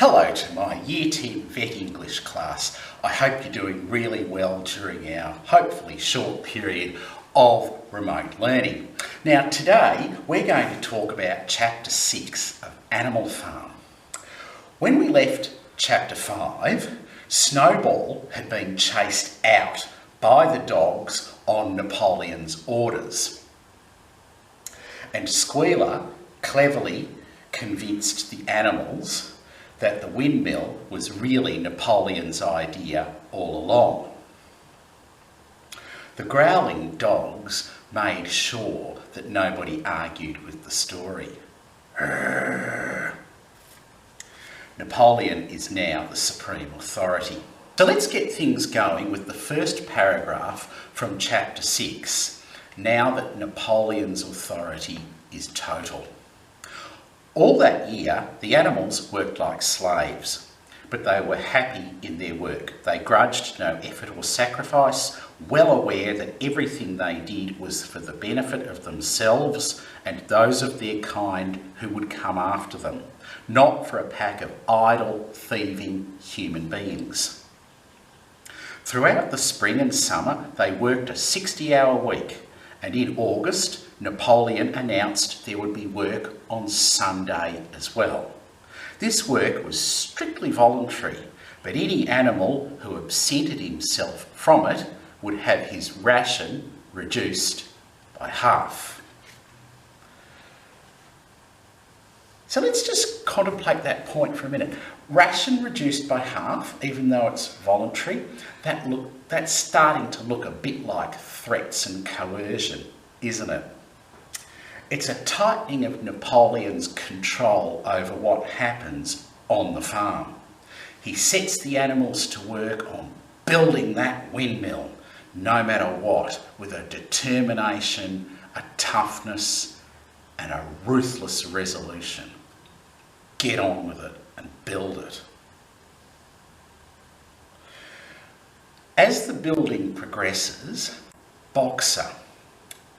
Hello to my Year 10 Vet English class. I hope you're doing really well during our hopefully short period of remote learning. Now today we're going to talk about Chapter 6 of Animal Farm. When we left Chapter 5, Snowball had been chased out by the dogs on Napoleon's orders. And Squealer cleverly convinced the animals that the windmill was really Napoleon's idea all along. The growling dogs made sure that nobody argued with the story. Napoleon is now the supreme authority. So let's get things going with the first paragraph from Chapter 6, now that Napoleon's authority is total. All that year, the animals worked like slaves, but they were happy in their work. They grudged no effort or sacrifice, well aware that everything they did was for the benefit of themselves and those of their kind who would come after them, not for a pack of idle, thieving human beings. Throughout the spring and summer, they worked a 60-hour week, and in August, Napoleon announced there would be work on Sunday as well. This work was strictly voluntary, but any animal who absented himself from it would have his ration reduced by half. So let's just contemplate that point for a minute. Ration reduced by half, even though it's voluntary, that's starting to look a bit like threats and coercion, isn't it? It's a tightening of Napoleon's control over what happens on the farm. He sets the animals to work on building that windmill, no matter what, with a determination, a toughness, and a ruthless resolution. Get on with it and build it. As the building progresses, Boxer,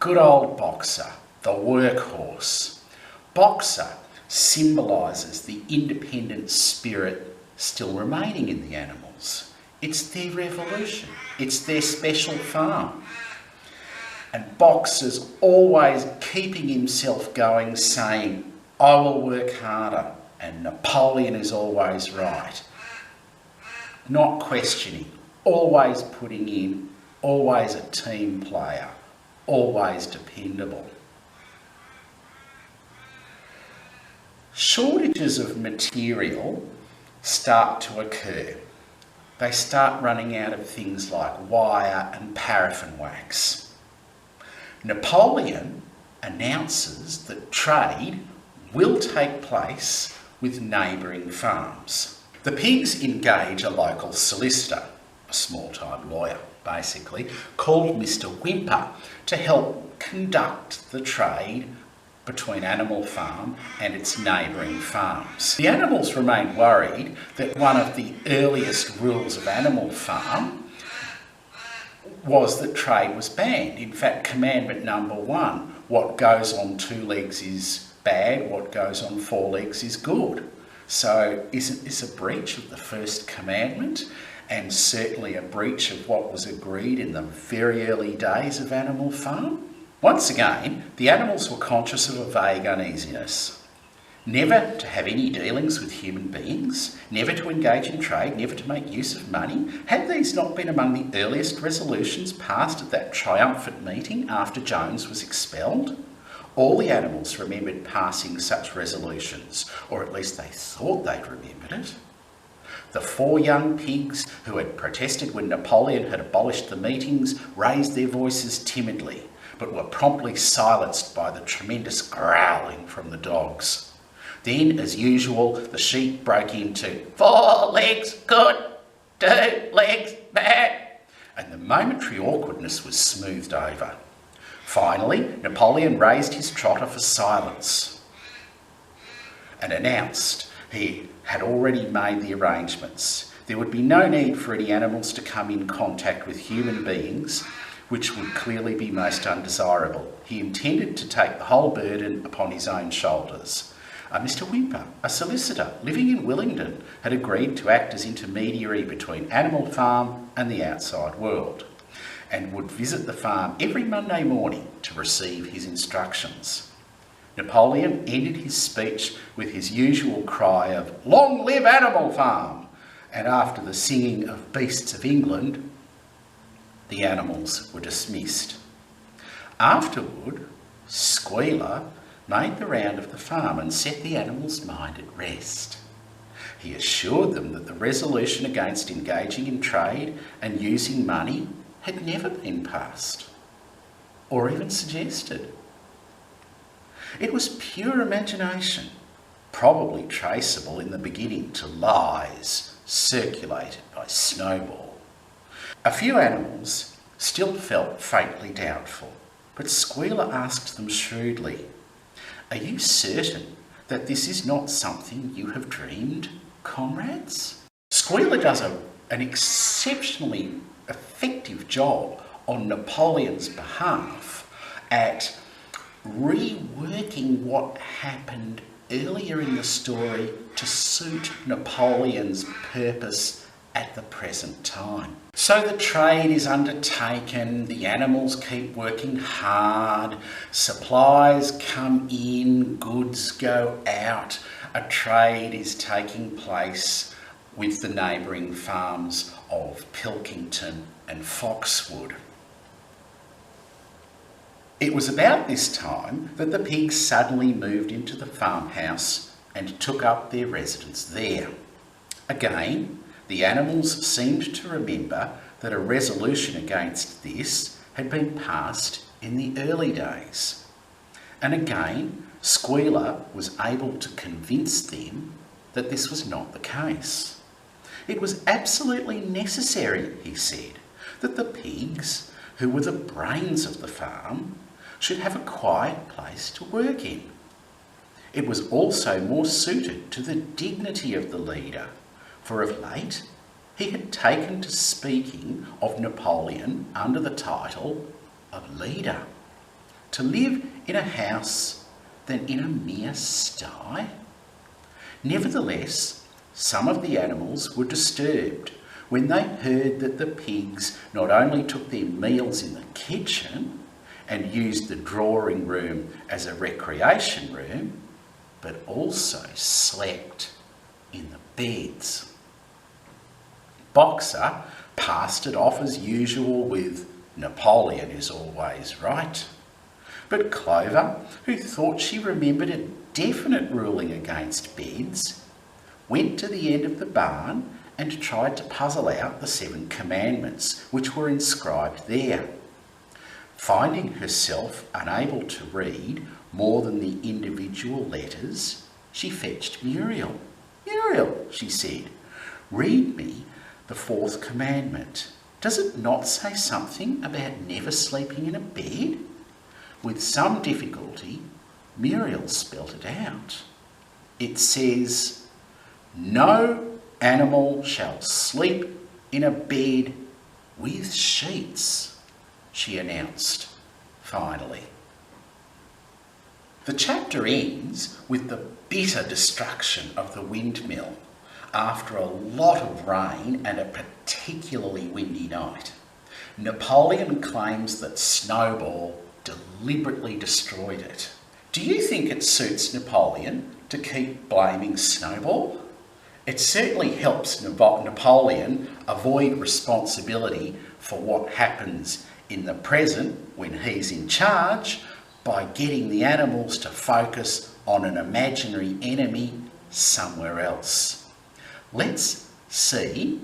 good old Boxer, the workhorse. Boxer symbolises the independent spirit still remaining in the animals. It's their revolution. It's their special farm. And Boxer's always keeping himself going, saying, I will work harder, and Napoleon is always right. Not questioning, always putting in, always a team player, always dependable. Shortages of material start to occur. They start running out of things like wire and paraffin wax. Napoleon announces that trade will take place with neighbouring farms. The pigs engage a local solicitor, a small-time lawyer basically, called Mr. Whymper, to help conduct the trade between Animal Farm and its neighbouring farms. The animals remained worried that one of the earliest rules of Animal Farm was that trade was banned. In fact, commandment number 1, what goes on 2 legs is bad, what goes on 4 legs is good. So isn't this a breach of the first commandment, and certainly a breach of what was agreed in the very early days of Animal Farm? Once again, the animals were conscious of a vague uneasiness. Never to have any dealings with human beings, never to engage in trade, never to make use of money. Had these not been among the earliest resolutions passed at that triumphant meeting after Jones was expelled? All the animals remembered passing such resolutions, or at least they thought they'd remembered it. The 4 young pigs who had protested when Napoleon had abolished the meetings raised their voices timidly, but were promptly silenced by the tremendous growling from the dogs. Then, as usual, the sheep broke into 4 legs good, 2 legs bad, and the momentary awkwardness was smoothed over. Finally, Napoleon raised his trotter for silence and announced he had already made the arrangements. There would be no need for any animals to come in contact with human beings, which would clearly be most undesirable. He intended to take the whole burden upon his own shoulders. Mr. Whymper, a solicitor living in Willingdon, had agreed to act as intermediary between Animal Farm and the outside world, and would visit the farm every Monday morning to receive his instructions. Napoleon ended his speech with his usual cry of "Long live Animal Farm!" and after the singing of Beasts of England, the animals were dismissed. Afterward, Squealer made the round of the farm and set the animals' mind at rest. He assured them that the resolution against engaging in trade and using money had never been passed, or even suggested. It was pure imagination, probably traceable in the beginning to lies circulated by Snowball. A few animals still felt faintly doubtful, but Squealer asked them shrewdly, "Are you certain that this is not something you have dreamed, comrades?" Squealer does an exceptionally effective job on Napoleon's behalf at reworking what happened earlier in the story to suit Napoleon's purpose at the present time. So the trade is undertaken, the animals keep working hard, supplies come in, goods go out, a trade is taking place with the neighbouring farms of Pilkington and Foxwood. It was about this time that the pigs suddenly moved into the farmhouse and took up their residence there. Again, the animals seemed to remember that a resolution against this had been passed in the early days. And again, Squealer was able to convince them that this was not the case. It was absolutely necessary, he said, that the pigs, who were the brains of the farm, should have a quiet place to work in. It was also more suited to the dignity of the leader, for of late he had taken to speaking of Napoleon under the title of leader. To live in a house than in a mere sty? Nevertheless, some of the animals were disturbed when they heard that the pigs not only took their meals in the kitchen and used the drawing room as a recreation room, but also slept in the beds. Boxer passed it off as usual with "Napoleon is always right." But Clover, who thought she remembered a definite ruling against beds, went to the end of the barn and tried to puzzle out the 7 commandments which were inscribed there. Finding herself unable to read more than the individual letters, she fetched Muriel. "Muriel," she said, "read me the 4th commandment. Does it not say something about never sleeping in a bed?" With some difficulty, Muriel spelt it out. It says, "No animal shall sleep in a bed with sheets," she announced finally. The chapter ends with the bitter destruction of the windmill after a lot of rain and a particularly windy night. Napoleon claims that Snowball deliberately destroyed it. Do you think it suits Napoleon to keep blaming Snowball? It certainly helps Napoleon avoid responsibility for what happens in the present when he's in charge by getting the animals to focus on an imaginary enemy somewhere else. Let's see,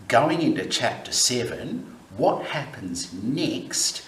going into chapter 7, what happens next